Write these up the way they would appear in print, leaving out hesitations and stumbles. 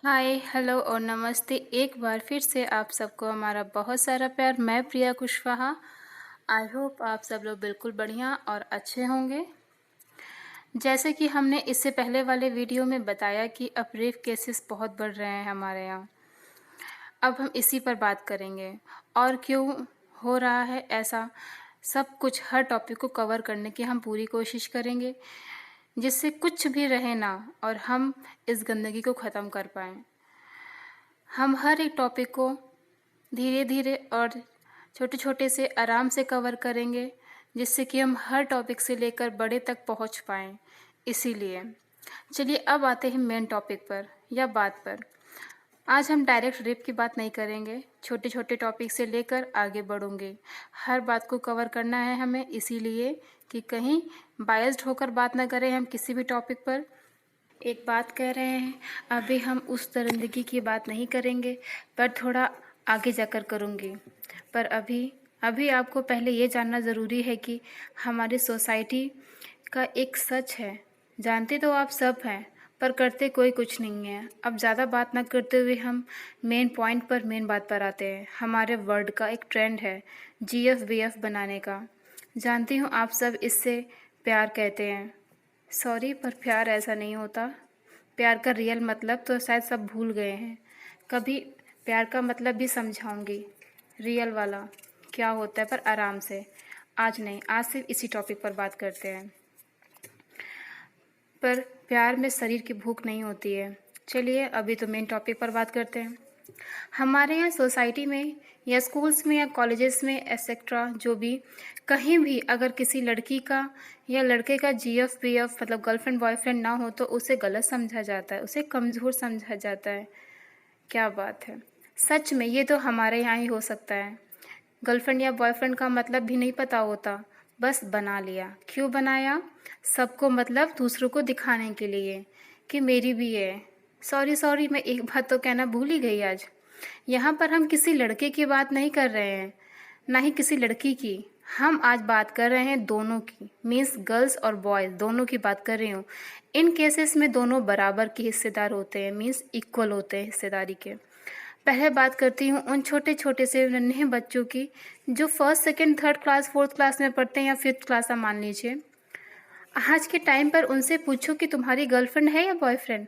हाय, hello और नमस्ते। एक बार फिर से आप सबको हमारा बहुत सारा प्यार। मैं प्रिया कुशवाहा। आई होप आप सब लोग बिल्कुल बढ़िया और अच्छे होंगे। जैसे कि हमने इससे पहले वाले वीडियो में बताया कि अब रेप केसेस बहुत बढ़ रहे हैं हमारे यहाँ। अब हम इसी पर बात करेंगे और क्यों हो रहा है ऐसा। सब कुछ हर टॉपिक को कवर करने की हम पूरी कोशिश करेंगे, जिससे कुछ भी रहे ना और हम इस गंदगी को ख़त्म कर पाएँ। हम हर एक टॉपिक को धीरे धीरे और छोटे छोटे से आराम से कवर करेंगे, जिससे कि हम हर टॉपिक से लेकर बड़े तक पहुंच पाएँ। इसीलिए चलिए अब आते हैं मेन टॉपिक पर या बात पर। आज हम डायरेक्ट रेप की बात नहीं करेंगे, छोटे छोटे टॉपिक से लेकर आगे बढ़ेंगे। हर बात को कवर करना है हमें, इसीलिए कि कहीं बायस्ड होकर बात ना करें हम किसी भी टॉपिक पर। एक बात कह रहे हैं, अभी हम उस दरिंदगी की बात नहीं करेंगे, पर थोड़ा आगे जाकर करूँगी। पर अभी अभी आपको पहले ये जानना ज़रूरी है कि हमारी सोसाइटी का एक सच है। जानते तो आप सब हैं, पर करते कोई कुछ नहीं है। अब ज़्यादा बात ना करते हुए हम मेन पॉइंट पर, मेन बात पर आते हैं। हमारे वर्ल्ड का एक ट्रेंड है GF-BF बनाने का। जानती हूँ आप सब इससे प्यार कहते हैं। सॉरी, पर प्यार ऐसा नहीं होता। प्यार का रियल मतलब तो शायद सब भूल गए हैं। कभी प्यार का मतलब भी समझाऊंगी, रियल वाला क्या होता है, पर आराम से। आज नहीं, आज सिर्फ इसी टॉपिक पर बात करते हैं। पर प्यार में शरीर की भूख नहीं होती है। चलिए अभी तो मेन टॉपिक पर बात करते हैं। हमारे यहाँ सोसाइटी में या स्कूल्स में या कॉलेजेस में एसेट्रा, जो भी कहीं भी अगर किसी लड़की का या लड़के का GF-BF मतलब गर्लफ्रेंड बॉयफ्रेंड ना हो तो उसे गलत समझा जाता है, उसे कमज़ोर समझा जाता है। क्या बात है। सच में ये तो हमारे यहाँ ही हो सकता है। गर्लफ्रेंड या बॉयफ्रेंड का मतलब भी नहीं पता होता, बस बना लिया। क्यों बनाया? सबको, मतलब दूसरों को दिखाने के लिए कि मेरी भी है। सॉरी सॉरी, मैं एक बात तो कहना भूल ही गई आज। यहाँ पर हम किसी लड़के की बात नहीं कर रहे हैं, ना ही किसी लड़की की। हम आज बात कर रहे हैं दोनों की, मीन्स गर्ल्स और बॉयज़ दोनों की बात कर रही हूँ। इन केसेस में दोनों बराबर के हिस्सेदार होते हैं, मीन्स इक्वल होते हैं हिस्सेदारी के। पहले बात करती हूँ उन छोटे छोटे से नन्हे बच्चों की जो first second third class fourth class में पढ़ते हैं या फिफ्थ क्लास का मान लीजिए। आज के टाइम पर उनसे पूछो कि तुम्हारी गर्लफ्रेंड है या बॉयफ्रेंड,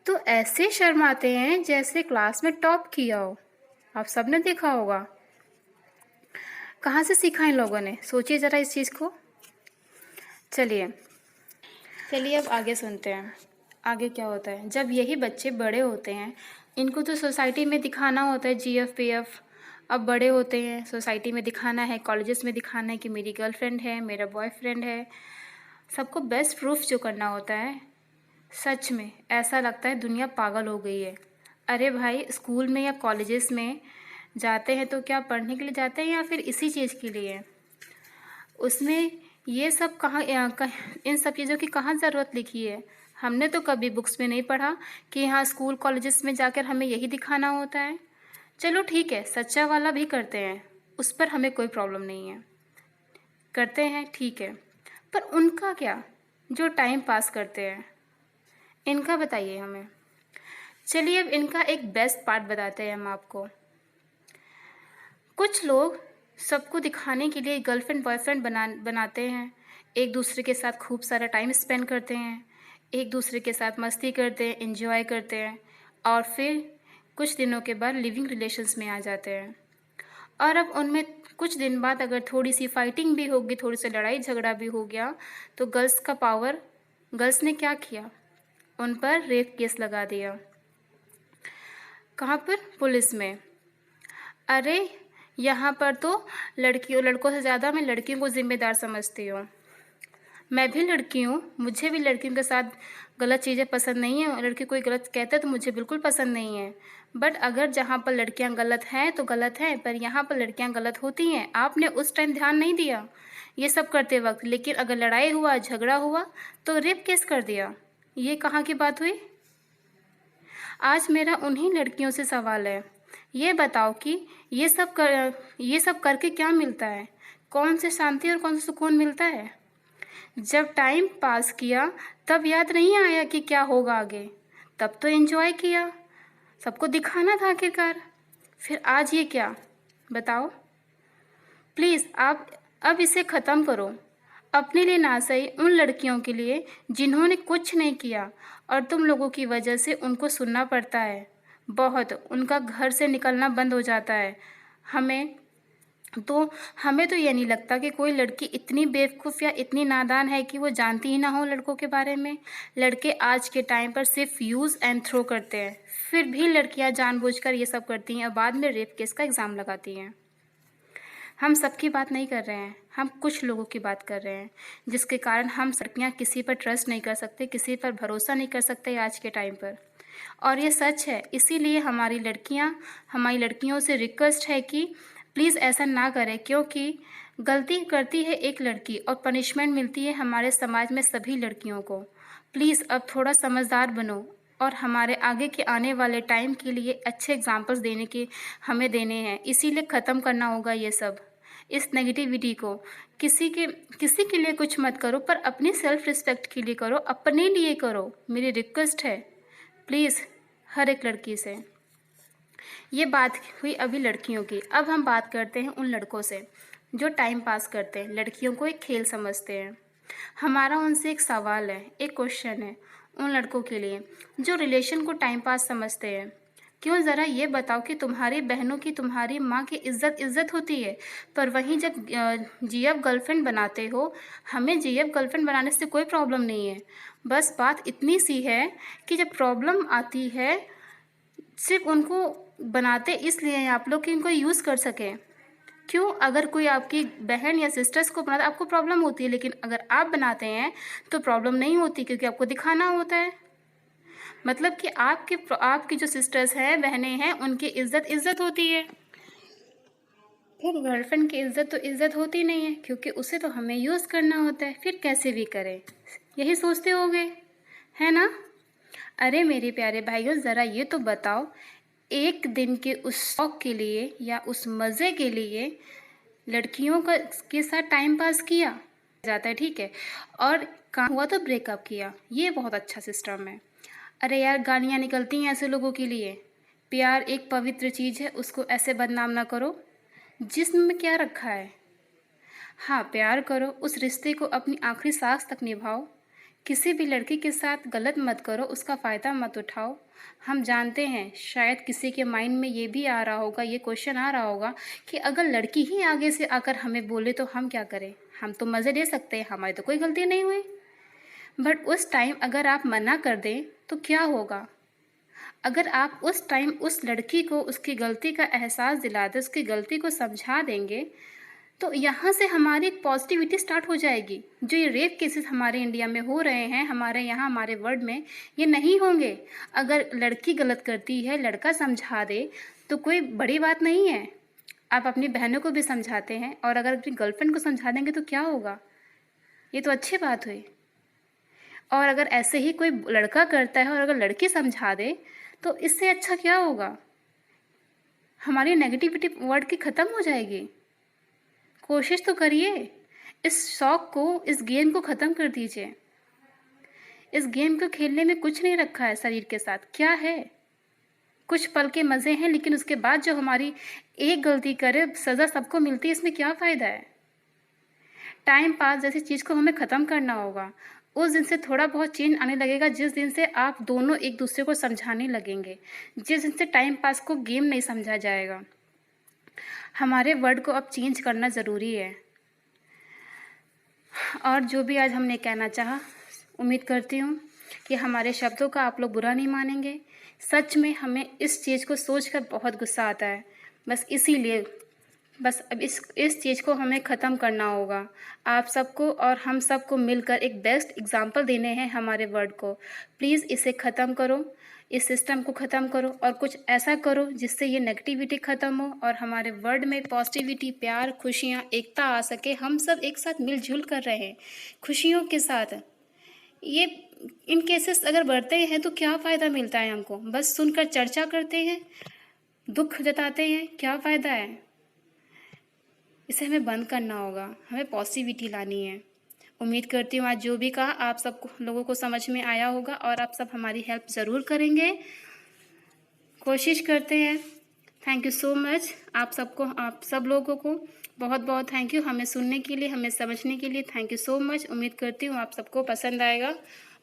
तो ऐसे शर्माते हैं जैसे क्लास में टॉप किया हो। आप सबने देखा होगा। कहाँ से सीखा इन लोगों ने, सोचिए ज़रा इस चीज़ को। चलिए चलिए अब आगे सुनते हैं। आगे क्या होता है जब यही बच्चे बड़े होते हैं। इनको तो सोसाइटी में दिखाना होता है GF-BF। अब बड़े होते हैं, सोसाइटी में दिखाना है, कॉलेजेस में दिखाना है कि मेरी गर्लफ्रेंड है, मेरा बॉयफ्रेंड है। सबको बेस्ट प्रूफ जो करना होता है। सच में ऐसा लगता है दुनिया पागल हो गई है। अरे भाई, स्कूल में या कॉलेजेस में जाते हैं तो क्या पढ़ने के लिए जाते हैं या फिर इसी चीज़ के लिए? उसमें ये सब इन सब चीज़ों की कहाँ ज़रूरत लिखी है? हमने तो कभी बुक्स में नहीं पढ़ा कि यहाँ स्कूल कॉलेजेस में जाकर हमें यही दिखाना होता है। चलो ठीक है, सच्चा वाला भी करते हैं, उस पर हमें कोई प्रॉब्लम नहीं है, करते हैं ठीक है। पर उनका क्या, जो टाइम पास करते हैं, इनका बताइए हमें। चलिए अब इनका एक बेस्ट पार्ट बताते हैं हम आपको। कुछ लोग सबको दिखाने के लिए गर्लफ्रेंड बॉयफ्रेंड बनाते हैं, एक दूसरे के साथ खूब सारा टाइम स्पेंड करते हैं, एक दूसरे के साथ मस्ती करते हैं, एंजॉय करते हैं, और फिर कुछ दिनों के बाद लिविंग रिलेशंस में आ जाते हैं। और अब उनमें कुछ दिन बाद अगर थोड़ी सी फाइटिंग भी होगी, थोड़ी सी लड़ाई झगड़ा भी हो गया, तो गर्ल्स का पावर, गर्ल्स ने क्या किया, उन पर रेप केस लगा दिया। कहाँ पर? पुलिस में। अरे यहाँ पर तो लड़कियों लड़कों से ज़्यादा मैं लड़कियों को ज़िम्मेदार समझती हूँ। मैं भी लड़की हूँ, मुझे भी लड़कियों के साथ गलत चीज़ें पसंद नहीं है। लड़की कोई गलत कहता है तो मुझे बिल्कुल पसंद नहीं है। बट अगर जहाँ पर लड़कियाँ गलत हैं तो गलत हैं, पर यहाँ पर लड़कियाँ गलत होती हैं। आपने उस टाइम ध्यान नहीं दिया ये सब करते वक्त, लेकिन अगर लड़ाई हुआ, झगड़ा हुआ तो रेप केस कर दिया। ये कहाँ की बात हुई? आज मेरा उन्हीं लड़कियों से सवाल है, ये बताओ कि ये सब करके क्या मिलता है? कौन से शांति और कौन सा सुकून मिलता है? जब टाइम पास किया तब याद नहीं आया कि क्या होगा आगे, तब तो एंजॉय किया। सबको दिखाना था आखिरकार। फिर आज ये क्या, बताओ। प्लीज़ आप अब इसे ख़त्म करो। अपने लिए ना सही, उन लड़कियों के लिए जिन्होंने कुछ नहीं किया और तुम लोगों की वजह से उनको सुनना पड़ता है। बहुत, उनका घर से निकलना बंद हो जाता है। हमें तो हमें तो ये नहीं लगता कि कोई लड़की इतनी बेवकूफ़ या इतनी नादान है कि वो जानती ही ना हो लड़कों के बारे में। लड़के आज के टाइम पर सिर्फ यूज़ एंड थ्रो करते हैं, फिर भी लड़कियां जानबूझकर ये सब करती हैं और बाद में रेप केस का इल्ज़ाम लगाती हैं। हम सबकी बात नहीं कर रहे हैं, हम कुछ लोगों की बात कर रहे हैं, जिसके कारण हम लड़कियां किसी पर ट्रस्ट नहीं कर सकते, किसी पर भरोसा नहीं कर सकते आज के टाइम पर। और ये सच है, इसीलिए हमारी लड़कियों से रिक्वेस्ट है कि प्लीज़ ऐसा ना करें, क्योंकि गलती करती है एक लड़की और पनिशमेंट मिलती है हमारे समाज में सभी लड़कियों को। प्लीज़ अब थोड़ा समझदार बनो और हमारे आगे के आने वाले टाइम के लिए अच्छे एग्जाम्पल्स हमें देने हैं। इसीलिए ख़त्म करना होगा ये सब, इस नेगेटिविटी को। किसी के लिए कुछ मत करो, पर अपनी सेल्फ रिस्पेक्ट के लिए करो, अपने लिए करो। मेरी रिक्वेस्ट है प्लीज़ हर एक लड़की से। ये बात हुई अभी लड़कियों की। अब हम बात करते हैं उन लड़कों से जो टाइम पास करते हैं, लड़कियों को एक खेल समझते हैं। हमारा उनसे एक सवाल है, एक क्वेश्चन है उन लड़कों के लिए जो रिलेशन को टाइम पास समझते हैं। क्यों, ज़रा ये बताओ कि तुम्हारी बहनों की, तुम्हारी माँ की इज्जत होती है, पर वहीं जब जीएफ गर्लफ्रेंड बनाते हो, हमें जीएफ गर्लफ्रेंड बनाने से कोई प्रॉब्लम नहीं है। बस बात इतनी सी है कि जब प्रॉब्लम आती है, सिर्फ उनको बनाते इसलिए हैं आप लोग कि उनको यूज़ कर सकें। क्यों, अगर कोई आपकी बहन या सिस्टर्स को बनाता आपको प्रॉब्लम होती है, लेकिन अगर आप बनाते हैं तो प्रॉब्लम नहीं होती, क्योंकि आपको दिखाना होता है। मतलब कि आपकी जो सिस्टर्स हैं, बहनें हैं, उनकी इज्जत होती है। फिर गर्लफ्रेंड की इज्जत होती नहीं है, क्योंकि उसे तो हमें यूज़ करना होता है, फिर कैसे भी करें, यही सोचते होगे, है ना। अरे मेरे प्यारे भाइयों, ज़रा ये तो बताओ, एक दिन के उस शौक के लिए या उस मज़े के लिए लड़कियों का के साथ टाइम पास किया जाता है, ठीक है, और काम हुआ तो ब्रेकअप किया, ये बहुत अच्छा सिस्टम है। अरे यार, गालियाँ निकलती हैं ऐसे लोगों के लिए। प्यार एक पवित्र चीज़ है, उसको ऐसे बदनाम ना करो। जिस्म में क्या रखा है। हाँ, प्यार करो, उस रिश्ते को अपनी आखिरी सांस तक निभाओ। किसी भी लड़की के साथ गलत मत करो, उसका फ़ायदा मत उठाओ। हम जानते हैं शायद किसी के माइंड में ये भी आ रहा होगा, ये क्वेश्चन आ रहा होगा कि अगर लड़की ही आगे से आकर हमें बोले तो हम क्या करें। हम तो मज़े ले सकते हैं, हमारी तो कोई गलती नहीं हुई। बट उस टाइम अगर आप मना कर दें तो क्या होगा। अगर आप उस टाइम उस लड़की को उसकी गलती का एहसास दिला दें, उसकी गलती को समझा देंगे, तो यहाँ से हमारी एक पॉजिटिविटी स्टार्ट हो जाएगी। जो ये रेप केसेस हमारे इंडिया में हो रहे हैं, हमारे यहाँ, हमारे वर्ल्ड में, ये नहीं होंगे। अगर लड़की गलत करती है, लड़का समझा दे तो कोई बड़ी बात नहीं है। आप अपनी बहनों को भी समझाते हैं, और अगर अपनी गर्लफ्रेंड को समझा देंगे तो क्या होगा, ये तो अच्छी बात हुई। और अगर ऐसे ही कोई लड़का करता है और अगर लड़की समझा दे तो इससे अच्छा क्या होगा। हमारी नेगेटिविटी वर्ड की ख़त्म हो जाएगी। कोशिश तो करिए, इस शौक को, इस गेम को ख़त्म कर दीजिए। इस गेम को खेलने में कुछ नहीं रखा है शरीर के साथ, क्या है, कुछ पल के मज़े हैं, लेकिन उसके बाद जो हमारी एक गलती करे सज़ा सबको मिलती है, इसमें क्या फ़ायदा है। टाइम पास जैसी चीज़ को हमें ख़त्म करना होगा। उस दिन से थोड़ा बहुत चेंज आने लगेगा जिस दिन से आप दोनों एक दूसरे को समझाने लगेंगे, जिस दिन से टाइम पास को गेम नहीं समझा जाएगा। हमारे वर्ड को अब चेंज करना ज़रूरी है। और जो भी आज हमने कहना चाहा, उम्मीद करती हूँ कि हमारे शब्दों का आप लोग बुरा नहीं मानेंगे। सच में हमें इस चीज़ को सोचकर बहुत गुस्सा आता है। बस अब इस चीज़ को हमें ख़त्म करना होगा। आप सबको और हम सबको मिलकर एक बेस्ट एग्ज़ाम्पल देने हैं हमारे वर्ड को। प्लीज़ इसे ख़त्म करो, इस सिस्टम को ख़त्म करो और कुछ ऐसा करो जिससे ये नेगेटिविटी ख़त्म हो और हमारे वर्ल्ड में पॉजिटिविटी, प्यार, खुशियाँ, एकता आ सके। हम सब एक साथ मिलजुल कर रहें खुशियों के साथ। ये इन केसेस अगर बढ़ते हैं तो क्या फ़ायदा मिलता है हमको, बस सुनकर चर्चा करते हैं, दुख जताते हैं, क्या फ़ायदा है। इसे हमें बंद करना होगा, हमें पॉजिटिविटी लानी है। उम्मीद करती हूँ आज जो भी कहा आप सब लोगों को समझ में आया होगा और आप सब हमारी हेल्प ज़रूर करेंगे। कोशिश करते हैं। थैंक यू सो मच आप सबको, आप सब लोगों को बहुत बहुत थैंक यू हमें सुनने के लिए, हमें समझने के लिए। Thank you so much. उम्मीद करती हूँ आप सबको पसंद आएगा।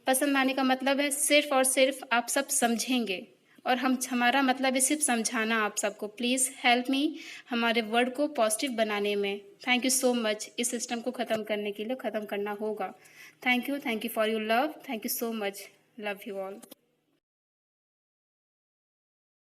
पसंद आने का मतलब है सिर्फ़ और सिर्फ आप सब समझेंगे, और हमारा मतलब है सिर्फ समझाना आप सबको। प्लीज़ हेल्प मी हमारे वर्ड को पॉजिटिव बनाने में। Thank you so much. इस सिस्टम को ख़त्म करने के लिए ख़त्म करना होगा। Thank you for your love. Thank you so much. Love you all.